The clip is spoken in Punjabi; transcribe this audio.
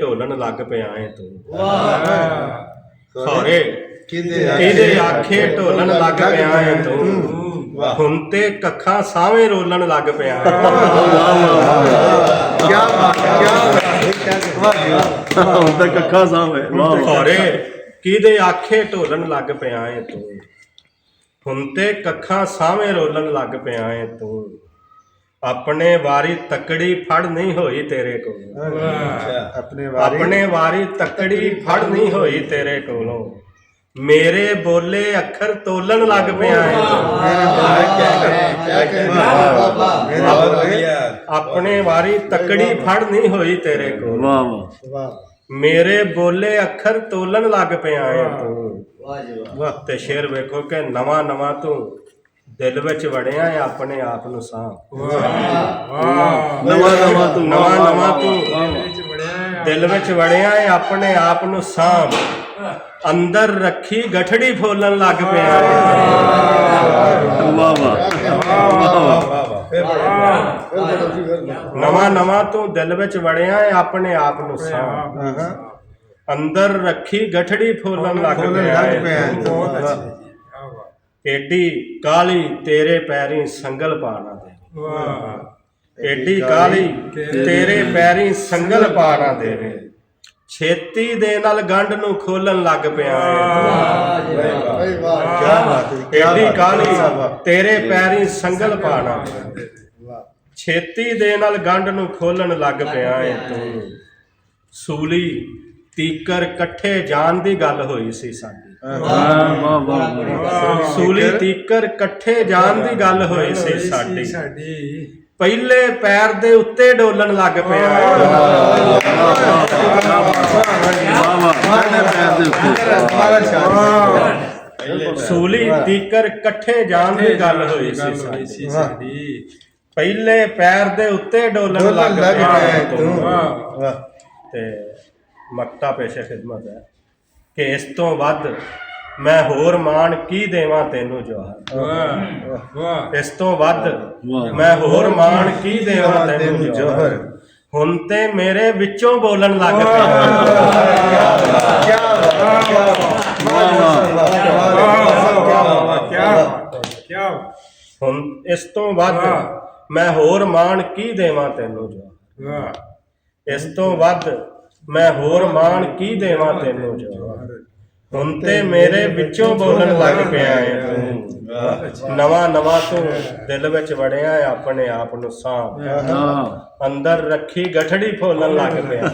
ਢੋਲਣ ਲੱਗ ਪਿਆ ਏ ਤੂੰ। ਖੌਰੇ ਕਿਹਦੇ ਆਖੇ ਢੋਲਣ ਲੱਗ ਪਿਆ ਏ ਤੂੰ। ਹੁਣ ਤੇ ਕੱਖਾਂ ਸਾਵੇਂ ਰੋਲਣ ਲੱਗ ਪਿਆ ਏ। ਹੁਣ ਤਾਂ ਕੱਖਾਂ ਸਾਵੇਂ। ਖੌਰੇ ਕਿਹਦੇ ਆਖੇ ਢੋਲਣ ਲੱਗ ਪਿਆ ਏ ਤੂੰ। ਹੁਣ ਤੇ ਕੱਖਾਂ ਸਾਵੇਂ ਰੋਲਣ ਲੱਗ ਪਿਆ ਏ ਤੂੰ। ਆਪਣੇ ਵਾਰੀ ਤਕੜੀ ਫੜ ਨਹੀਂ ਹੋਈ ਤੇਰੇ ਕੋਲੋਂ। ਆਪਣੇ ਵਾਰੀ ਤਕੜੀ ਫੜ ਨਹੀਂ ਹੋਈ ਤੇਰੇ ਕੋਲੋਂ। ਮੇਰੇ ਬੋਲੇ ਅੱਖਰ ਤੋਲਣ ਲੱਗ ਪਿਆ ਏ। ਆਪਣੇ ਵਾਰੀ ਤਕੜੀ ਫੜ ਨਹੀਂ ਹੋਈ ਤੇਰੇ ਕੋਲੋਂ। ਮੇਰੇ ਬੋਲੇ ਅੱਖਰ ਤੋਲਣ ਲੱਗ ਪਿਆ ਏ ਤੂੰ। ਤੇ ਸ਼ੇਰ ਵੇਖੋ ਕਿ ਨਵਾਂ ਨਵਾਂ ਤੂੰ ਦਿਲ ਵਿੱਚ ਵੜਿਆ ਹੈ ਆਪਣੇ ਆਪ ਨੂੰ ਸਾਂਭ। ਨਵਾਂ ਨਵਾਂ ਤੂੰ ਦਿਲ ਵਿੱਚ ਵੜਿਆ ਹੈ ਆਪਣੇ ਆਪ ਨੂੰ ਸਾਂਭ। ਅੰਦਰ ਰੱਖੀ ਗਠੜੀ ਫੋਲਣ ਲੱਗ ਪਿਆ ਨਵਾਂ ਨਵਾਂ ਤੂੰ ਦਿਲ ਵਿੱਚ ਵੜਿਆ ਹੈ ਆਪਣੇ ਆਪ ਨੂੰ ਸਾਂਭ। ਅੰਦਰ ਰੱਖੀ ਗਠੜੀ ਫੋਲਣ ਲੱਗ ਪਿਆ। ਏਡੀ ਕਾਲੀ ਤੇਰੇ ਪੈਰੀਂ ਸੰਗਲ ਪਾਣਾ ਦੇ। ਏਡੀ ਕਾਲੀ ਤੇਰੇ ਪੈਰੀਂ ਸੰਗਲ ਪਾਣਾ ਦੇਵੇ। ਛੇਤੀ ਦੇ ਨਾਲ ਗੰਢ ਨੂੰ ਖੋਲਣ ਲੱਗ ਪਿਆ। ਏਡੀ ਕਾਲੀ ਤੇਰੇ ਪੈਰੀਂ ਸੰਗਲ ਪਾਣਾ। ਛੇਤੀ ਦੇ ਨਾਲ ਗੰਢ ਨੂੰ ਖੋਲਣ ਲੱਗ ਪਿਆ ਏ ਤੂੰ। ਸੂਲੀ ਤੀਕਰ ਇਕੱਠੇ ਜਾਣ ਦੀ ਗੱਲ ਹੋਈ ਸੀ ਸਾਡੀ। ਸੂਲੀ ਤੀਕਰ ਇਕੱਠੇ ਜਾਣ ਦੀ ਗੱਲ ਹੋਈ ਸੀ ਸਾਡੀ। ਪਹਿਲੇ ਪੈਰ ਦੇ ਉੱਤੇ ਡੋਲਣ ਲੱਗ ਪਿਆ। ਸੂਲੀ ਤੀਕਰ ਇਕੱਠੇ ਜਾਣ ਦੀ ਗੱਲ ਹੋਈ ਸੀ ਸਾਡੀ। ਪਹਿਲੇ ਪੈਰ ਦੇ ਉੱਤੇ ਡੋਲਣ ਲੱਗ ਪਿਆ। ਤੇ ਮਕਤਾ ਪੇਸ਼ੇ ਖਿਦਮਤ ਹੈ ਕਿ ਇਸ ਤੋਂ ਵੱਧ ਮੈਂ ਹੋਰ ਮਾਣ ਕੀ ਦੇਵਾਂ ਤੈਨੂੰ ਜੋਹਰ। ਇਸ ਤੋਂ ਵੱਧ ਮੈਂ ਹੋਰ ਮਾਣ ਕੀ ਦੇਵਾਂ ਤੈਨੂੰ ਜੋਹਰ। ਹੁਣ ਤੇ ਮੇਰੇ ਵਿੱਚੋਂ ਬੋਲਣ ਲੱਗ ਪਿਆ। ਹੁਣ ਇਸ ਤੋਂ ਵੱਧ ਮੈਂ ਹੋਰ ਮਾਣ ਕੀ ਦੇਵਾਂ ਤੈਨੂੰ ਜੋਹਰ। ਇਸ ਤੋਂ ਵੱਧ ਮੈਂ ਹੋਰ ਮਾਣ ਕੀ ਦੇਵਾਂ ਤੈਨੂੰ ਜੋਹਰ। ਹੁਣ ਤੇ ਮੇਰੇ ਵਿੱਚੋਂ ਬੋਲਣ ਲੱਗ ਪਿਆ ਏ। ਨਵਾਂ ਨਵਾਂ ਤੂੰ ਦਿਲ ਵਿੱਚ ਵੜਿਆ ਹੈ ਆਪਣੇ ਆਪ ਨੂੰ ਸਾਂਭ। ਅੰਦਰ ਰੱਖੀ ਗਠੜੀ ਫੋਲਣ ਲੱਗ ਪਿਆ।